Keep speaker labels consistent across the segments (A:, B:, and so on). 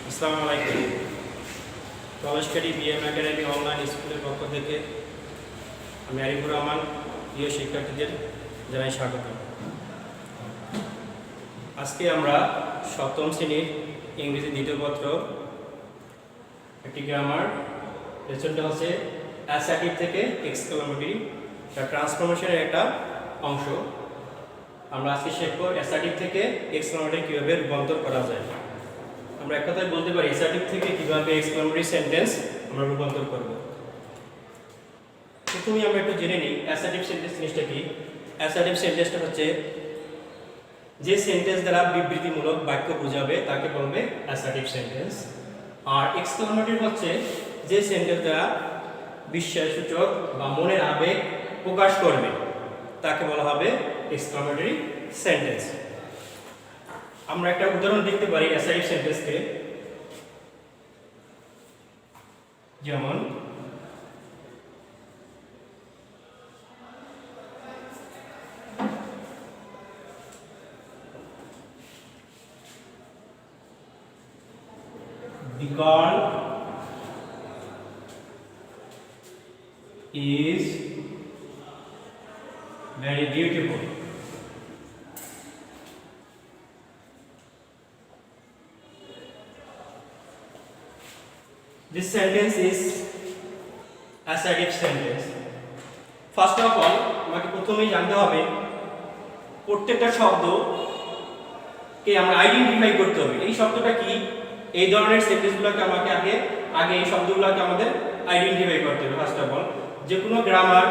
A: আসসালামু আলাইকুম। প্রবেশকারী BM academy online স্কুলের পক্ষ থেকে আমি আরিফুর রহমান প্রিয় শিক্ষার্থীদের জানাই স্বাগত। আজকে আমরা সপ্তম শ্রেণীর ইংরেজি দ্বিতীয় পত্র একটি গ্রামার লেসনটা হচ্ছে অ্যাসার্টিভ থেকে এক্সক্লামেটরি ট্রান্সফরমেশনের একটা অংশ। আমরা আজকে শিখব অ্যাসার্টিভ থেকে এক্সক্লামেটরি কীভাবে রূপান্তর করা যায়। আমরা এক কথায় বলতে পারি অ্যাসার্টিভ থেকে কিভাবে এক্সক্লামেটরি সেন্টেন্স আমরা রূপান্তর করব। প্রথমে আমরা একটু জেনে নিই অ্যাসার্টিভ সেন্টেন্স জিনিসটা কি। অ্যাসার্টিভ সেন্টেন্সটা হচ্ছে যে সেন্টেন্স দ্বারা বিবৃতিমূলক বাক্য বোঝাবে তাকে বলবে অ্যাসার্টিভ সেন্টেন্স। আর এক্সক্লামেটরি হচ্ছে যে সেন্টেন্স দ্বারা বিস্ময়সূচক বা মনের আবেগ প্রকাশ করবে তাকে বলা হবে এক্সক্লামেটরি সেন্টেন্স। আমরা একটা উদাহরণ দেখতে পারি অ্যাসার্টিভ সেন্টেন্সকে, যেমন the girl is very beautiful. This sentence is assertive sentence. First of all, আমাকে প্রথমেই জানতে হবে প্রত্যেকটা শব্দকে আমরা আইডেন্টিফাই করতে হবে। এই শব্দটা কি, এই ধরনের সেন্টেন্সগুলোকে আমাকে আগে এই শব্দগুলোকে আমাদের আইডেন্টিফাই করতে হবে। ফার্স্ট অফ অল, যে কোনো গ্রামার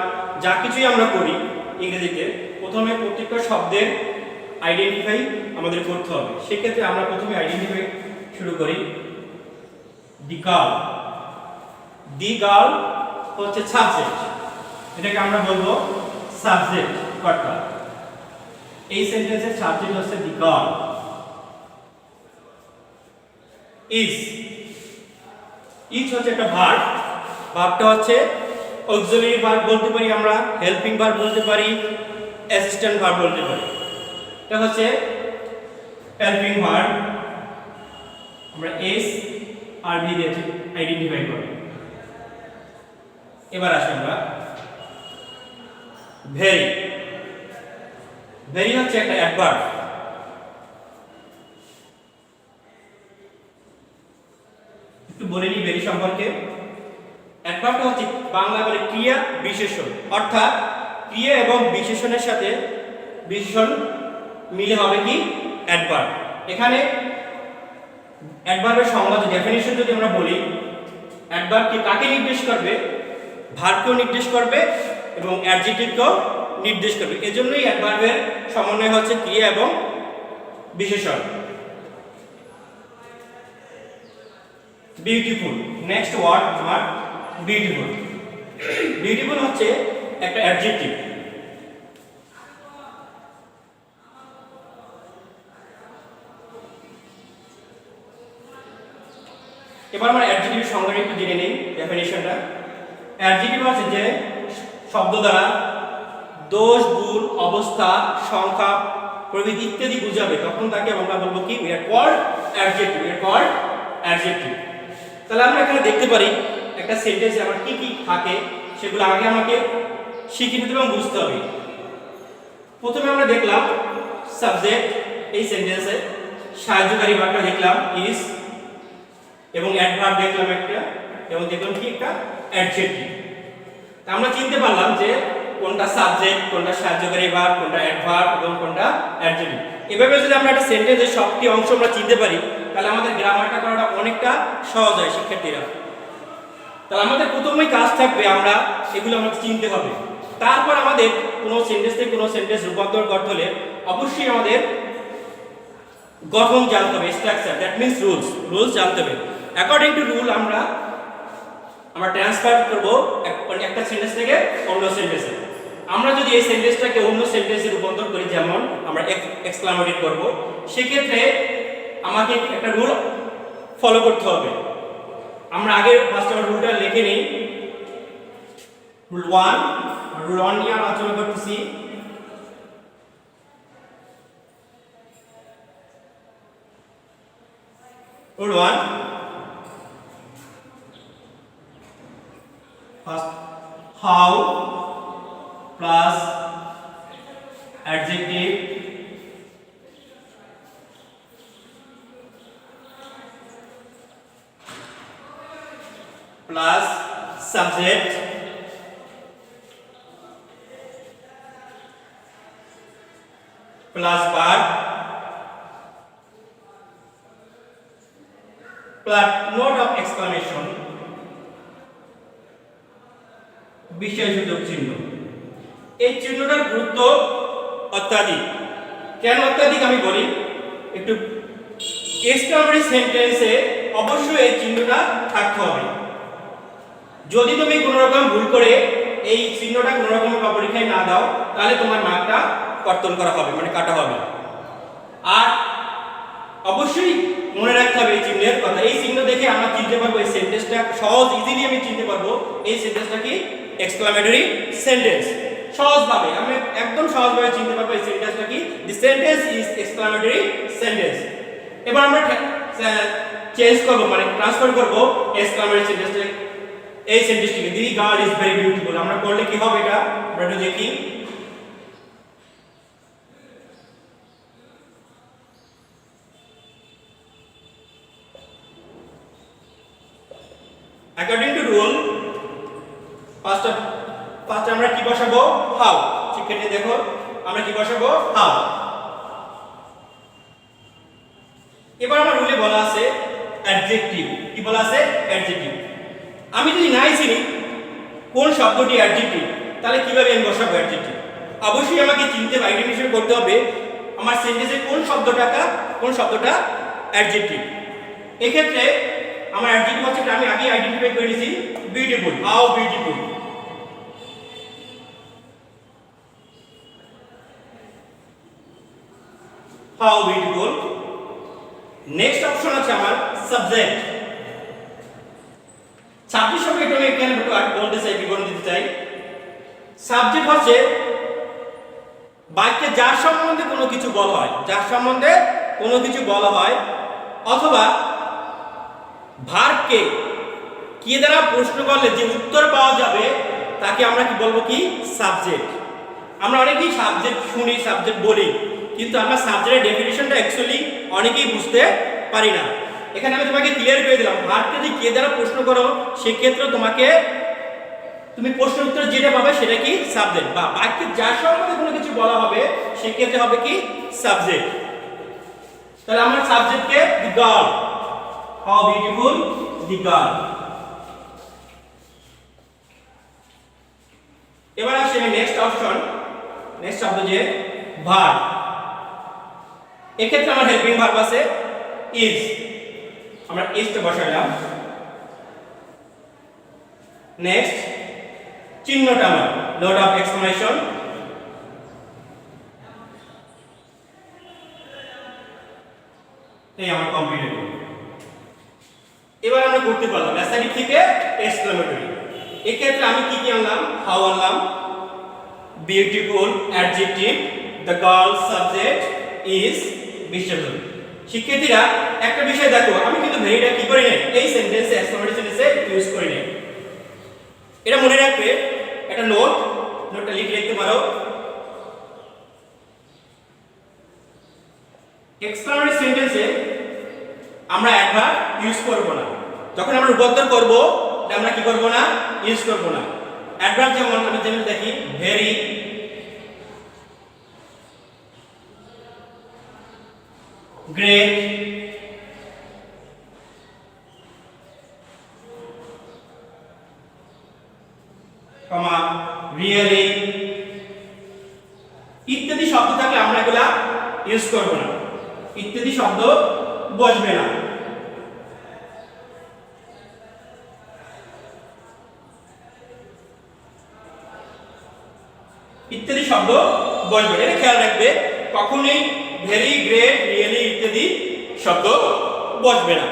A: যা কিছুই আমরা করি ইংরেজিতে, প্রথমে প্রত্যেকটা শব্দের আইডেন্টিফাই আমাদের করতে হবে। সেক্ষেত্রে আমরা প্রথমে আইডেন্টিফাই শুরু করি। দি গার্ল, দি গার্ল হচ্ছে সাবজেক্ট, এটাকে আমরা বলবো সাবজেক্ট কর্তা। এই সেন্টেন্সের সাবজেক্ট হচ্ছে দি গার্ল। ইজ, ইজ হচ্ছে একটা ভার্ব, ভার্বটা হচ্ছে অক্সিলারি ভার্ব বলতে পারি আমরা, হেল্পিং ভার্ব বলতে পারি, অ্যাসিস্ট্যান্ট ভার্ব বলতে পারি। এটা হচ্ছে হেল্পিং ভার্ব, আমরা এস আর ভি দিয়ে আইডেন্টিফাই করি। এবার আসি আমরা ভেরি, ভেরি হচ্ছে একটা অ্যাডভার্ব। একটু বলে নিই ভেরি সম্পর্কে। অ্যাডভার্বটা হচ্ছে বাংলা বলে ক্রিয়া বিশেষণ, অর্থাৎ ক্রিয়া এবং বিশেষণের সাথে বিশেষণ মিলে হবে কি অ্যাডভার্ব। এখানে অ্যাডভার্বের সংজ্ঞা ডেফিনিশন যদি আমরা বলি, অ্যাডভার্ব কি কাকে নির্দেশ করবে, ভার্বকেও নির্দেশ করবে এবং অ্যাডজেক্টিভকেও নির্দেশ করবে। এজন্যই অ্যাডভার্বের সমন্বয় হচ্ছে ক্রিয়া এবং বিশেষণ। বিউটিফুল, নেক্সট ওয়ার্ড আমার বিউটিফুল। বিউটিফুল হচ্ছে একটা অ্যাডজেক্টিভ। এবার আমরা অ্যাডজেক্টিভের সংজ্ঞাটা একটু জেনে নিই, ডেফিনিশনটা। অ্যাডজেক্টিভ হচ্ছে যে শব্দ দ্বারা দোষ, গুণ, অবস্থা, সংখ্যা প্রভৃতি ইত্যাদি বোঝাবে, তখন তাকে আমরা বলবো কি we are called adjective, we are called adjective। তাহলে আমরা এখানে দেখতে পারি একটা সেন্টেন্সে আমার কি কি থাকে সেগুলো আগে আমাকে শিখে নিতে এবং বুঝতে হবে। প্রথমে আমরা দেখলাম সাবজেক্ট, এই সেন্টেন্সে সাহায্যকারী ভার্বটা দেখলাম ইজ, এবং অ্যাডভার্ব দেখলাম একটা, এবং দেখলাম কি একটা অ্যাডজেক্টিভ। তা আমরা চিনতে পারলাম যে কোনটা সাবজেক্ট, কোনটা সাহায্যকারী ভার্ব, কোনটা অ্যাডভার্ব এবং কোনটা অ্যাডজেক্টিভ। এভাবে যদি আমরা একটা সেন্টেন্সের সবটি অংশ আমরা চিনতে পারি, তাহলে আমাদের গ্রামারটা করাটা অনেকটা সহজ হয় শিক্ষার্থীরা। তাহলে আমাদের প্রথমেই কাজ থাকবে আমরা এগুলো আমাদের চিনতে হবে। তারপর আমাদের কোনো সেন্টেন্স থেকে কোনো সেন্টেন্স রূপান্তর করতে হলে অবশ্যই আমাদের গঠন জানতে হবে, structure, that means rules, rules জানতে হবে। অ্যাকর্ডিং টু রুল আমরা ট্রান্সফার করব একটা সেন্টেন্স থেকে অন্য সেন্টেন্সে। আমরা যদি এই সেন্টেন্সটাকে অন্য সেন্টেন্সে রূপান্তর করি, যেমন আমরা এক্সক্লামেটরি করব, সেক্ষেত্রে আমাকে একটা রুল ফলো করতে হবে। আমরা আগে ফার্স্ট আমরা রুলটা লিখে নিই। রুল 1, রুল 1 নিয়ে আলোচনা করতেছি। Rule 1. First, how plus adjective plus subject plus verb plus note of exclamation বিশেষসূচক চিহ্ন। এই চিহ্নটার গুরুত্ব অত্যাধিক। কেন অত্যাধিক আমি বলি, একটু এক্সক্লামেটরি সেন্টেন্সে অবশ্যই এই চিহ্নটা থাকতে হবে। যদি তুমি কোনো রকম ভুল করে এই চিহ্নটা কোনো রকম পরীক্ষায় না দাও, তাহলে তোমার মার্কটা কর্তন করা হবে, মানে কাটা হবে। আর অবশ্যই মনে রাখতে হবে এই চিহ্নের কথা। এই চিহ্ন দেখে আমরা চিনতে পারবো এই সেন্টেন্সটা সহজ, ইজিলি আমি চিনতে পারবো এই সেন্টেন্সটা কি এক্সক্লামেটরি সেন্টেন্স। সহজভাবে আমি একদম সহজভাবে চিনতে পারবো এই সেন্টেন্সটা কি, the sentence is exclamatory sentence. এবার আমরা চেঞ্জ করব, মানে ট্রান্সফার করব এক্সক্লামেটরি সেন্টেন্সটা, এই সেন্টেন্সটিকে the girl is very beautiful. আমরা করলে কি হবে এটা আমরা একটু দেখি। According to rule, first আমরা কি বসাবো, how। শিক্ষার্থী দেখো আমরা কি বসাবো, how। এবার আমার রুলে বলা আছে অ্যাডজেক্টিভ। কি বলা আছে, অ্যাডজেক্টিভ। আমি যদি নাই চিনি কোন শব্দটি অ্যাডজেক্টিভ, তাহলে কিভাবে আমি বসাবো অ্যাডজেক্টিভ? অবশ্যই আমাকে চিনতে হবে, আইডেন্টিফাই করতে হবে আমার সেন্টেন্সে কোন শব্দটা অ্যাডজেক্টিভ। এক্ষেত্রে আমার অ্যাডজেক্টিভ হচ্ছে, আমি আগে আইডেন্টিফাই করে নিয়েছি beautiful, how beautiful. How beautiful. Next option আছে আমার সাবজেক্ট। 26 সঙ্গে এটা আমি এখানে একটু বলতে চাই, বিবরণ দিতে চাই। সাবজেক্ট হচ্ছে বাক্যে যার সম্বন্ধে কোনো কিছু বলা হয়, যার সম্বন্ধে কোনো কিছু বলা হয়, অথবা ভার্বকে কি দ্বারা প্রশ্ন করলে যে উত্তর পাওয়া যাবে তাকে আমরা কি বলবো, কি সাবজেক্ট। আমরা অনেকেই সাবজেক্ট শুনি, সাবজেক্ট বলি, কিন্তু আমরা সাবজেক্টের ডেফিনিশনটা অ্যাকচুয়ালি অনেকেই বুঝতে পারি না। এখানে আমি তোমাকে ক্লিয়ার করে দিলাম, ভার্বকে যদি কে দ্বারা প্রশ্ন করো সেক্ষেত্রে তুমি প্রশ্নের উত্তর যেটা পাবে সেটা কি সাবজেক্ট, বা বাক্যে যার সম্বন্ধে কোনো কিছু বলা হবে সেক্ষেত্রে হবে কি সাবজেক্ট। তাহলে আমার সাবজেক্টকে the girl, how beautiful the girl. এবার আসে নেক্সট অপশন, নেক্সট শব্দ যে ভার্ব। এক্ষেত্রে আমার হেল্পিং ভার্ব আছে ইজ, আমরা ইজটা বসাইলাম। নেক্সট চিহ্নটা আমার নোট অফ এক্সক্লেমেশন। এই আমার কমপ্লিট হলো। এবার আমরা করতে পারলাম অ্যাসাইটিভ থেকে এক্সক্লেমেটরি। এই ক্ষেত্রে আমি কি আনলাম, হাউ আনলাম, beautiful adjective, the girl subject, is beautiful. শিক্ষার্থীরা একটা বিষয় দেখো, আমি কিন্তু ভেরিটা কি করি নাই এই সেন্টেন্সে, এক্সক্লেমেটরি সেন্টেন্সে ইউজ করি নাই। এটা মনে রাখবে, একটা নোটটা লিখে রাখতে পারো। এক্সক্লেমেটরি সেন্টেন্সে আমরা অ্যাডভার্ব ইউজ করব না। যখন আমরা রূপান্তর করব আমরা কি করব না, ইউজ করব না। অ্যাডভার্ব যেমন আমি দেখি ভেরি, গ্রেট, কমা রিয়েলি ইত্যাদি শব্দ থাকলে আমরা এগুলা ইউজ করব না, ইত্যাদি শব্দ বসবে না। ইত্যাদি শব্দ বসবে, এটা খেয়াল রাখবে, কখনোই ভেরি, গ্রেট, রিয়েলি ইত্যাদি শব্দ বসবে না।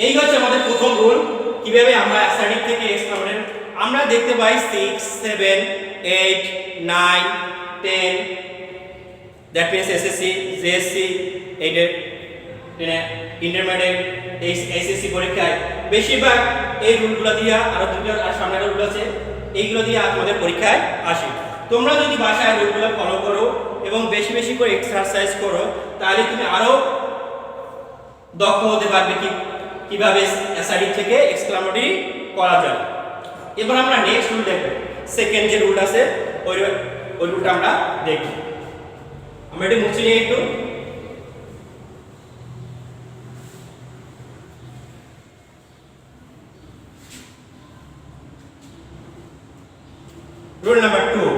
A: এই হচ্ছে আমাদের প্রথম রুল, কিভাবে আমরা অ্যাসাইটিভ থেকে এক্সক্লেমেটরি। আমরা দেখতে পাই 6, 7, 8, 9, 10, that means SSC, JSC, 8 intermediate SSC পরীক্ষায় বেশিরভাগ এই রুলগুলো দিয়ে আরো দুটো আর সামনের রুল আছে এইগুলো দিয়ে তোমাদের পরীক্ষায় আসে। তোমরা যদি বাসায় রুলগুলো ফলো করো এবং বেশি বেশি করে এক্সারসাইজ করো তাহলে তুমি আরো দক্ষ হতে পারবে কিভাবে এসআইডি থেকে এক্সক্লামেটরি করা যায়। এবার আমরা নেক্সট রুল দেখব, সেকেন্ড যে রুল আছে ওই রুলটা আমরা দেখব। আমরা এটা মুছে নিয়ে একটু rule number 2,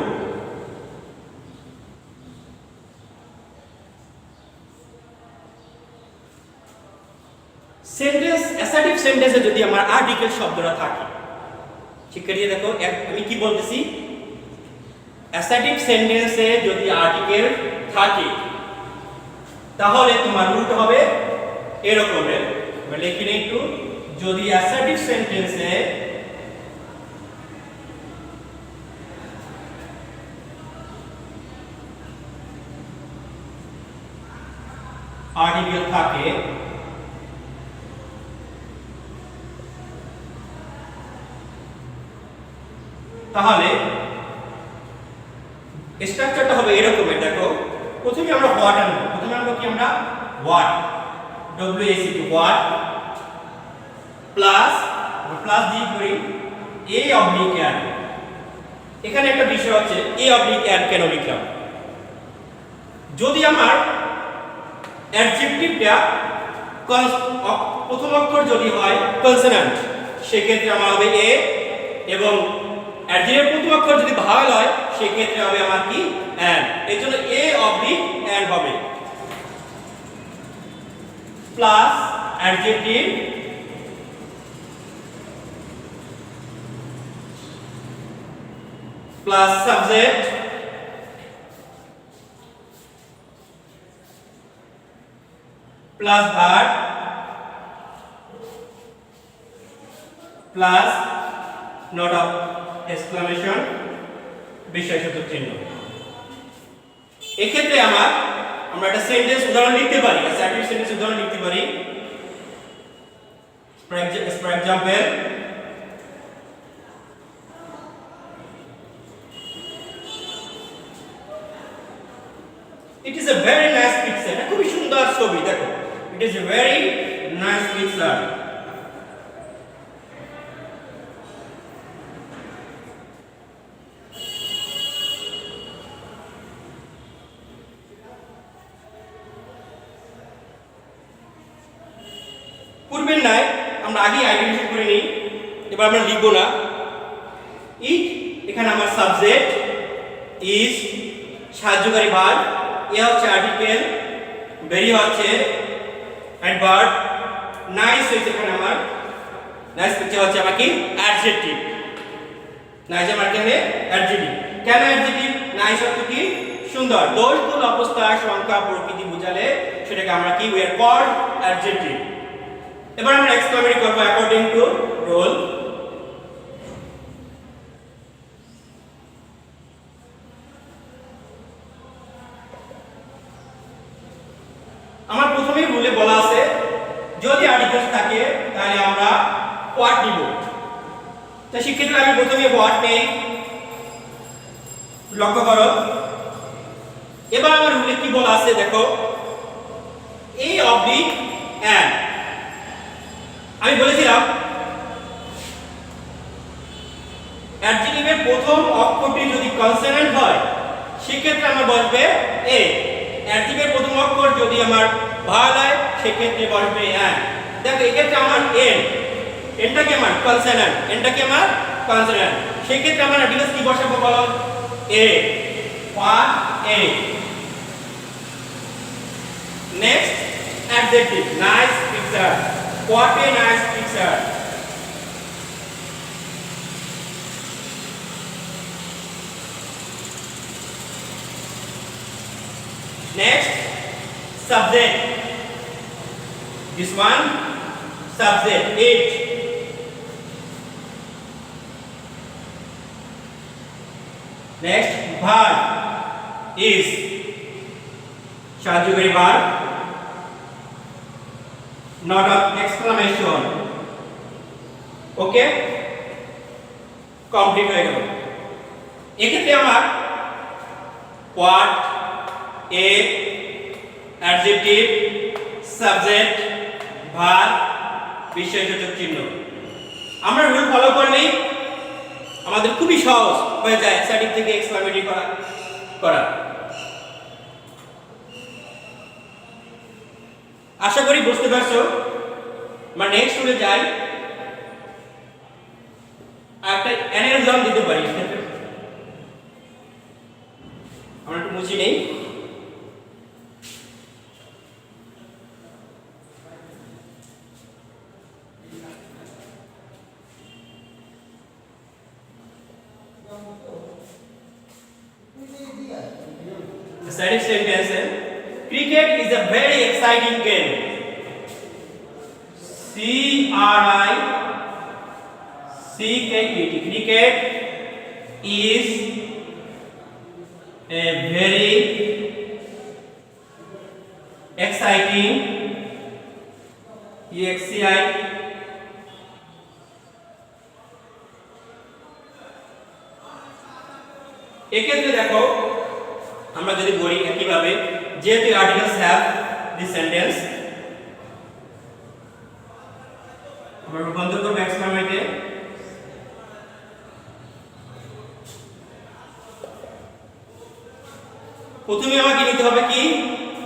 A: সেন্টেন্স অ্যাসার্টিভ সেন্টেন্সে যদি আমার আর্টিকেল শব্দটা থাকে, শিক্ষার্থী দেখো আমি কি বলতেছি, অ্যাসার্টিভ সেন্টেন্সে যদি আর্টিকেল থাকে তাহলে তোমার রুলটা হবে এরকমের। লিখে নিই একটু, যদি অ্যাসার্টিভ সেন্টেন্সে আর্টিকেল থাকে তাহলে স্ট্রাকচারটা হবে এরকমের। দেখো প্রথমে আমরা হোয়াট আনবো, প্রথমে আনবো কি আমরা হোয়াট, ডব্লিউএসি হোয়াট প্লাস দিয়ে করি এ অবলিক অ্যান। এখানে একটা বিষয় হচ্ছে এ অবলিক অ্যান কেন লিখলাম, যদি আমার অ্যাডজেক্টিভটা প্রথম অক্ষর যদি হয় কনসোনেন্ট সেক্ষেত্রে আমার হবে এ, এবং অ্যাডজেক্টিভের প্রথম অক্ষর যদি ভাওয়েল হয় সেক্ষেত্রে হবে আমার কি অ্যান। এর জন্য এ অবলিক অ্যান হবে plus adjective plus subject plus verb plus note of exclamation বিস্ময়সূচক চিহ্ন। এক্ষেত্রে আমরা একটা সেন্টেন্স উদাহরণ লিখতে পারি, অ্যাসার্টিভ সেন্টেন্স উদাহরণ লিখতে পারি। For example, it is a very nice picture, এটা খুবই সুন্দর ছবি, দেখো it is a very nice picture। পূর্বের নাই আমরা আগে আইডেন্টিফাই করে নিই, এবার আমরা লিখবো না। ইট এখানে আমার সাবজেক্ট, ইজ সাহায্যকারী ভার্ব, এ হচ্ছে আর্টিকেল, ভেরি হচ্ছে অ্যাডভার্ব, নাইস হচ্ছে এখানে আমার নাইস পিকচার হচ্ছে আমার কি অ্যাডজেক্টিভ, নাইস আমার এখানে অ্যাডজেক্টিভ। কেন অ্যাডজেক্টিভ? নাইস অর্থ কি সুন্দর, দোষ গুণ অবস্থা সংখ্যা প্রকৃতি বোঝালে সেটাকে আমরা কি উই আর কল্ড অ্যাডজেক্টিভ। এবার আমরা এক্সক্লামেটরি করব অ্যাকর্ডিং টু রুল। আমার প্রথমেই রুলে বলা আছে যদি আর্টিকেল থাকে তাহলে আমরা হোয়াট নিব। তো সেক্ষেত্রে আমি প্রথমে হোয়াট নেই, লক্ষ্য করো। এবার আমার রুলে কি বলা আছে দেখো, এ অবলিক অ্যান। আমি বলেছিলাম অ্যাডজেক্টিভের প্রথম অক্ষরটি যদি কনসোনেন্ট হয় সেক্ষেত্রে আমার বসবে এ, অ্যাডজেক্টিভের প্রথম অক্ষর যদি আমার ভাওয়েল হয় সেক্ষেত্রে বসবে অ্যান। দেখো এক্ষেত্রে আমার এনটা কি আমার কনসোনেন্ট, এনটা কি আমার কনসোনেন্ট, সেক্ষেত্রে আমরা অ্যাডজেক্টিভ কি বসাবো বলো, a, what a. Next adjective nice picture, what a nice picture। Next subject, this one subject, it। Next verb is সাহায্যকারী verb, note of exclamation. Okay, complete হয়ে গেল। এক্ষেত্রে আমার what, a, adjective, subject, verb, বিশেষণবাচক চিহ্ন। আমরা rule follow করলেই আমাদের খুবই সহজ হয়ে যায় অ্যাসার্টিভ থেকে এক্সক্লামেটরি করা। আশা করি বুঝতে পারছো। আমরা নেক্সট রুলে যাই। একটা এনের উদাহরণ দিতে পারি। আমরা একটু মুছি নেই। Exciting sentence. Cricket is a very exciting game. C-R-I-C-K-E-T. Cricket is a very exciting. E-X-C-I. এক্ষেত্রে দেখো আমরা যদি বলি একইভাবে যেহেতু আর্টিকেলস হ্যাভ দিস সেন্টেন্স, আমরা রূপান্তর করব এক্সক্লামেটে। প্রথমে আমাকে নিতে হবে কি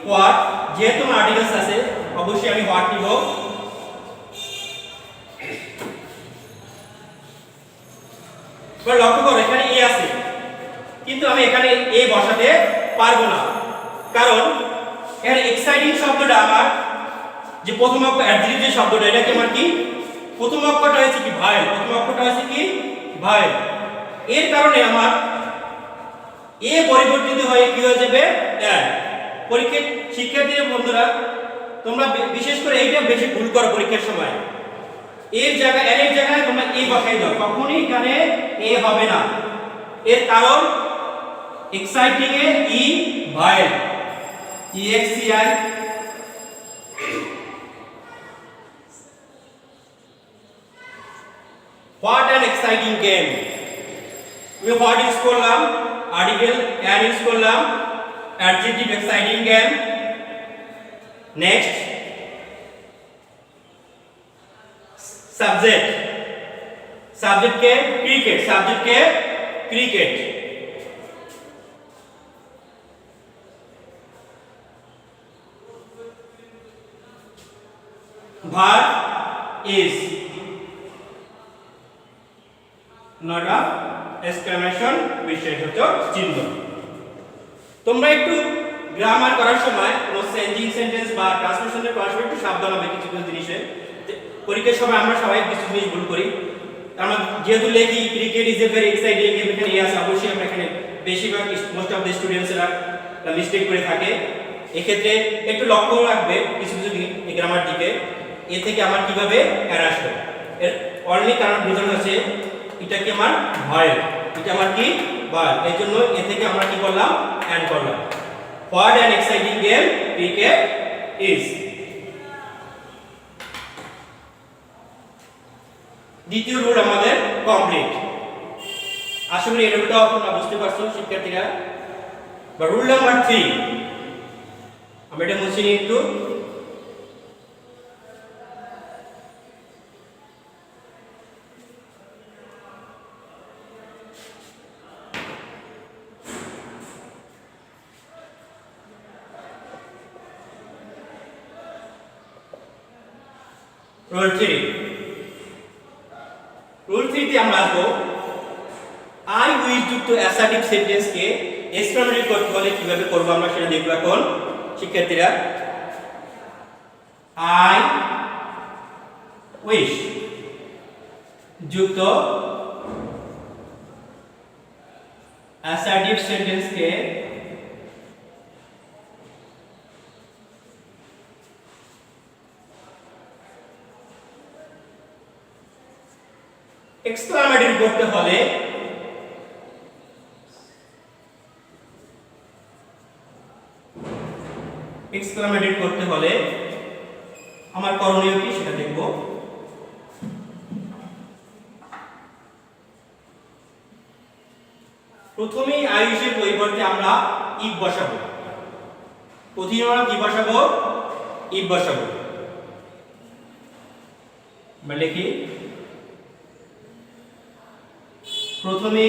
A: হোয়াট, যেহেতু আমার আর্টিকেলস আছে অবশ্যই আমি হোয়াট নিব। এবার লক্ষ্য করো এখানে এ আছে, কিন্তু আমি এখানে এ বসাতে পারবো না, কারণ এখানে এক্সাইটিং শব্দটা আমার যে প্রথম অক্ষর অ্যাডজেক্টিভ যে শব্দটা এটা কি আমার কি প্রথম অক্ষরটা হয়েছে কি ভায়েল, প্রথম অক্ষরটা হয়েছে কি ভায়েল। এর কারণে আমার এ পরিবর্তিত হয়ে কি হয়ে যাবে অ্যাড। পরীক্ষার শিক্ষার্থীদের বন্ধুরা তোমরা বিশেষ করে এইটা বেশি ভুল করো পরীক্ষার সময়। এর জায়গায় এর জায়গায় তোমরা এ বসাই দাও, কখনোই এখানে এ হবে না। এর কারণ এক্সাইটিং এ E vowel, EXCI। What an exciting game. We what use করলাম আর্টিকেল অ্যান ইউজ করলাম, adjective exciting game. Next subject, সাবজেক্টকে ক্রিকেট, সাবজেক্টকে cricket. Verb is, note of exclamation বিশেষণবাচক চিহ্ন। তোমরা একটু গ্রামার করার সময় কোনো চেঞ্জিং সেন্টেন্স বা ট্রান্সলেশনের করার সময় একটু সাবধান হবে কিছু কিছু জিনিসে। পরীক্ষার সময় আমরা সবাই কিছু জিনিস ভুল করি। আমরা যেহেতু লিখি cricket is a very exciting game, এখানে আছে অবশ্যই আমরা এখানে বেশিরভাগ মোস্ট অফ দ্য স্টুডেন্টসরা মিস্টেক করে থাকে। এক্ষেত্রে একটু লক্ষ্য রাখবে কিছু কিছু গ্রামার দিকে। এ থেকে আমার কিভাবে এর আসবে, এর অনলি কারণ বোঝানো আছে এটা কি আমার ভয়েল, এটা আমার কি ভয়েল। এই জন্য এ থেকে আমরা কি করলাম অ্যাড করলাম। What an exciting game cricket is. দ্বিতীয় রুল আমাদের কমপ্লিট। আশা করি এই রুলটা আপনারা বুঝতে পারছো শিক্ষার্থীরা। বা রুল নাম্বার 3 আমরা এটা মুছে নিই একটু। রুল 3, রুল 3 তে আমরা আসবো আই উইশ যুক্ত অ্যাসার্টিভ সেন্টেন্সকে এক্সক্লামেটরি করতে হলে কিভাবে করব আমরা সেটা দেখব এখন শিক্ষার্থীরা। আই উইশ যুক্ত অ্যাসার্টিভ সেন্টেন্সকে এক্সক্লামেটরি করতে হলে আমার করণীয় কি সেটা দেখব। প্রথমেই আয়ুষের পরিবর্তে আমরা ইফ বসাবো। প্রথমে আমরা কি বসাবো? ইফ বসাবো। আমরা লিখি প্রথমে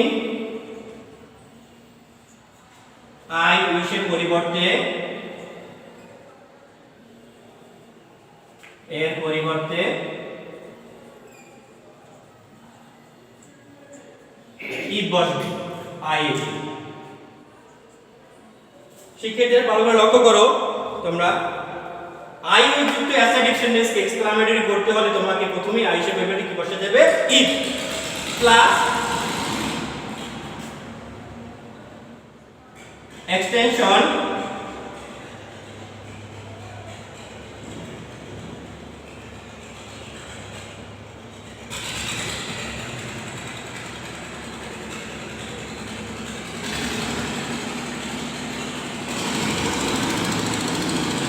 A: আই উইশের পরিবর্তে এর পরিবর্তে ইফ বসবে আই। শিক্ষার্থীরা ভালোভাবে লক্ষ্য করো, তোমরা আই যুক্ত অ্যাসাইডিক সেন্টেন্সকে এক্সক্লামেটরি করতে হলে তোমাকে প্রথমেই আই এর পরিবর্তে কি বসাতে হবে? If plus extension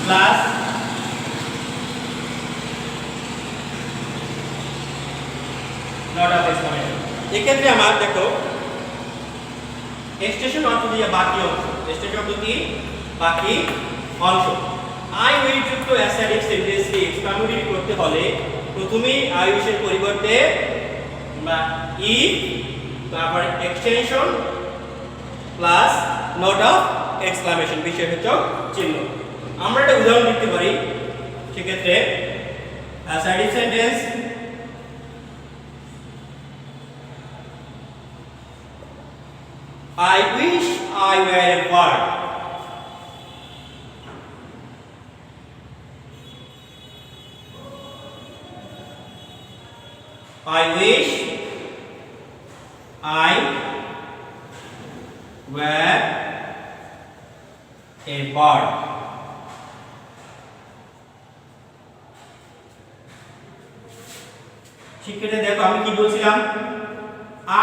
A: plus note of exclamation. এক্ষেত্রে আমার দেখো এক্সটেনশন অর্থ দিয়ে বাকি অংশ, এক্সটেনশন অর্থ কি? বাকি অংশ। আই উইল যুক্ত অ্যাসাইডিক সেন্টেন্সকে এক্সক্লামেটরি করতে হলে প্রথমেই আই উইশের পরিবর্তে আমরা ইফ, তারপর extension plus note of exclamation বিশেষসূচক চিহ্ন। আমরা একটা উদাহরণ দিতে পারি সেক্ষেত্রে অ্যাসাইডিক sentence I wish I were a bird. I wish I were a bird. শিক্ষার্থী দেখো আমি কি বলছিলাম?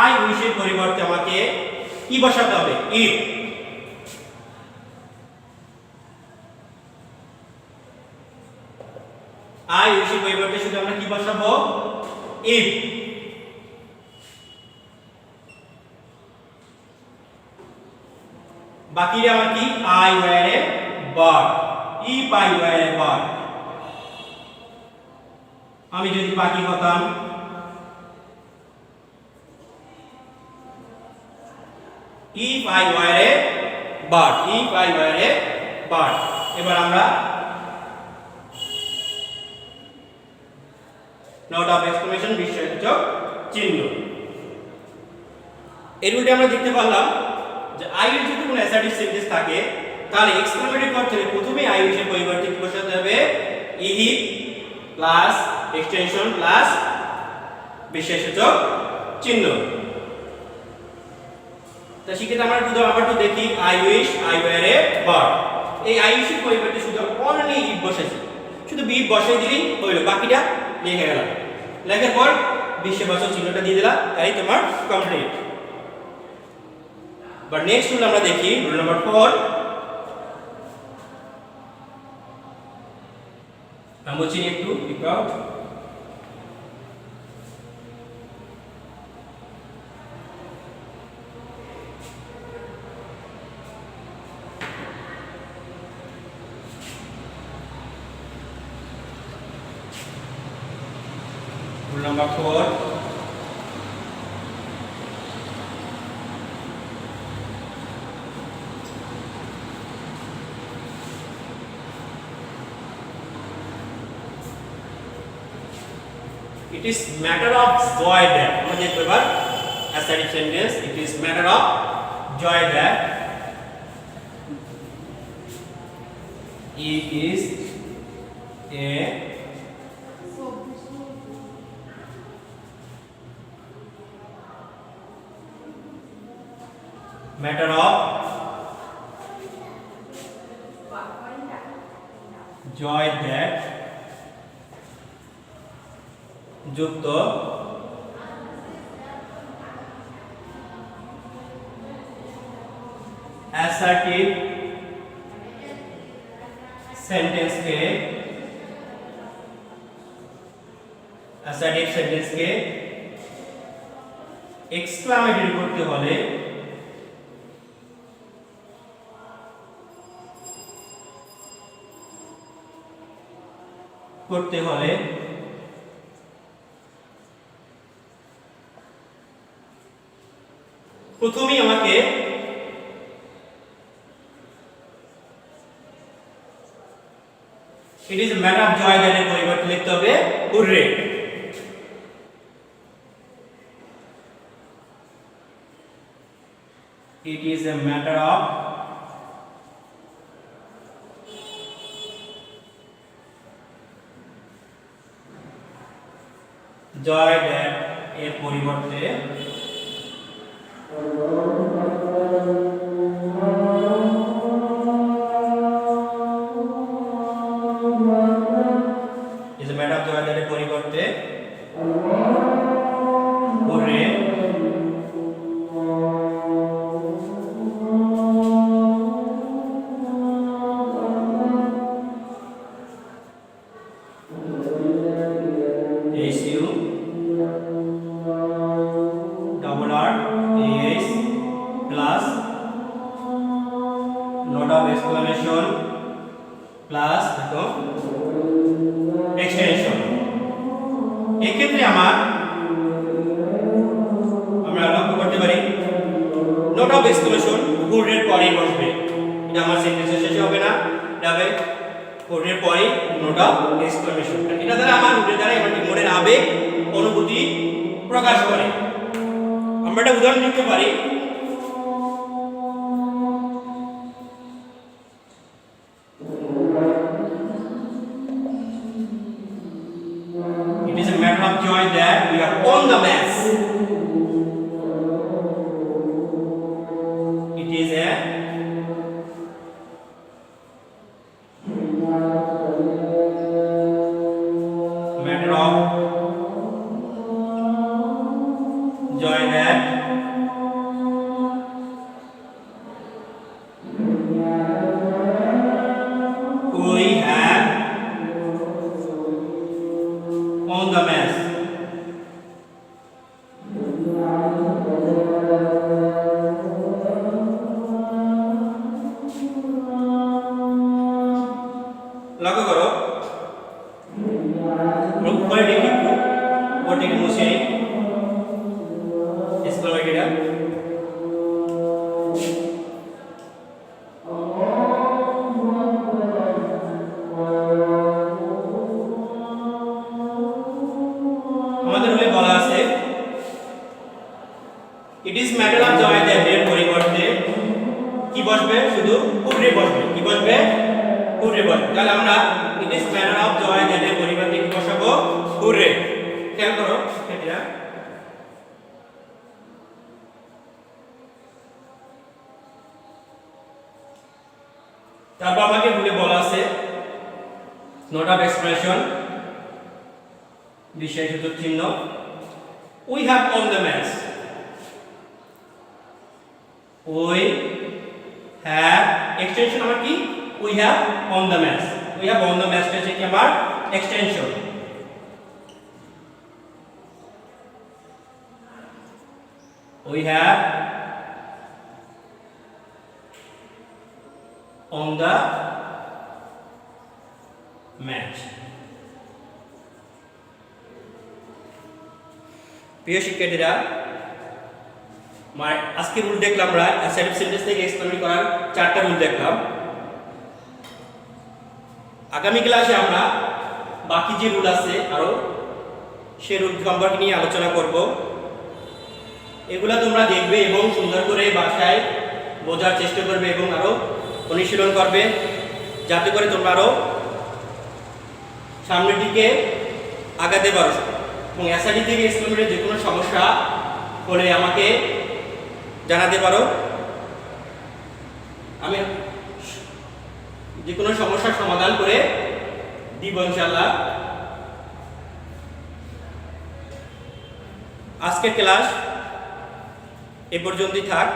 A: I wish এর পরিবর্তে আমাকে কি বসাতে হবে? ইফ। আই উইশ এর পরিবর্তে শুধু আমরা কি বসাবো? ইফ। বাকি আমার কি? I were a bird. If I were a bird. আমি যদি পাখি হতাম, if I were a bird, if I were a bird। এবার আমরা নট অফ এক্সক্লামেশন বিশেষসূচক চিহ্ন। এর উল্টে আমরা দেখতে পারলাম যে আই এর যদি কোনো অ্যাসার্টিভ সেন্টেন্স থাকে তাহলে এক্সক্লামেটরি করতে হলে প্রথমে আই এর পরিবর্তে কি বসাতে হবে? ইফ প্লাস এক্সটেনশন প্লাস বিশেষসূচক চিহ্ন। তা সেক্ষেত্রে আমরা আবার একটু দেখি I wish I were a bird. এই আই উইশ এর পরিবর্তে শুধু অনলি ইফ বসাইছি, শুধু ইফ বসাই দিলেই হইলো, বাকিটা লিখে গেলাম। লেখার পর বিশেষবাচক চিহ্নটা দিয়ে দিলাম, তাই তোমার কমপ্লিট। বাট নেক্সট রুল আমরা দেখি, রুল নাম্বার 4। আমরা চিনি একটু because rule number 4, it is matter of joy that আমাদের এবার assertive sentence, it is matter of joy that it is a matter of joy that যুক্ত assertive sentence के assertive সেন্টেন্সকে এক্সক্লামেটরি করতে হলে প্রথমেই আমাকে it is a matter of joy that এর পরিবর্তে লিখতে হবে hurray. It is a matter of joy that এর পরিবর্তে is a matter of joy that এর পরিবর্তে hurray note of exclamation plus দেখো এক্সটেনশন। এক্ষেত্রে আমরা লক্ষ্য করতে পারি নোট অফ এক্সক্লেমেশন হুররের পরেই বসবে। এটা আমার সেন্টেন্সের শেষে হবে না, এটা হবে হুররের পরেই নোট অফ এক্সক্লেমেশন। এটা দ্বারা হুররের দ্বারা আমার মনের আবেগ অনুভূতি প্রকাশ করে। আমরা একটা উদাহরণ দিতে পারি, it is a matter of joy that we are on the mass. It is a matter of joy that we have on the mass. লক্ষ্য করো উপরে দেখি উপর থেকে মুছে নিই এক্সক্লামেটরিটা। আমাদের রুলে বলা আছে it is matter of joy that এর পরিবর্তে কি বসবে, শুধু হুররে বসবে। কি বসবে? হুররে বসবে। তাহলে আমরা it is matter of joy that এর পরিবর্তে কি বসাবো? হুররে। খেয়াল করো এটা তারপর আমাকে রুলে বলা আছে নোট অফ এক্সপ্রেশন বিশেষসূচক চিহ্ন we have on the match. We have extension আমার কি? We have on the match. We have on the ম্যাচটা হচ্ছে কি আমার extension. We have on the match। প্রিয় শিক্ষার্থীরা, আজকে রুল দেখলাম আমরা অ্যাসার্টিভ সেন্টেন্স থেকে এক্সপ্লেন করার 4টা রুল দেখলাম। আগামী ক্লাসে আমরা বাকি যে রুল আছে আরো সেই রুল সম্পর্কে নিয়ে আলোচনা করব। এগুলা তোমরা দেখবে এবং সুন্দর করে বাসায় বোঝার চেষ্টা করবে এবং আরো অনুশীলন করবে, যাতে করে তোমরা আরো সামনের দিকে আগাতে পারো। এবং অ্যাসাইটি থেকে এক্সপ্লেনের যে কোনো সমস্যা হলে আমাকে জানাতে পারো। আমি যে কোনো সমস্যার সমাধান করে দিব ইনশাআল্লাহ। আজকের ক্লাস এ পর্যন্তই থাক।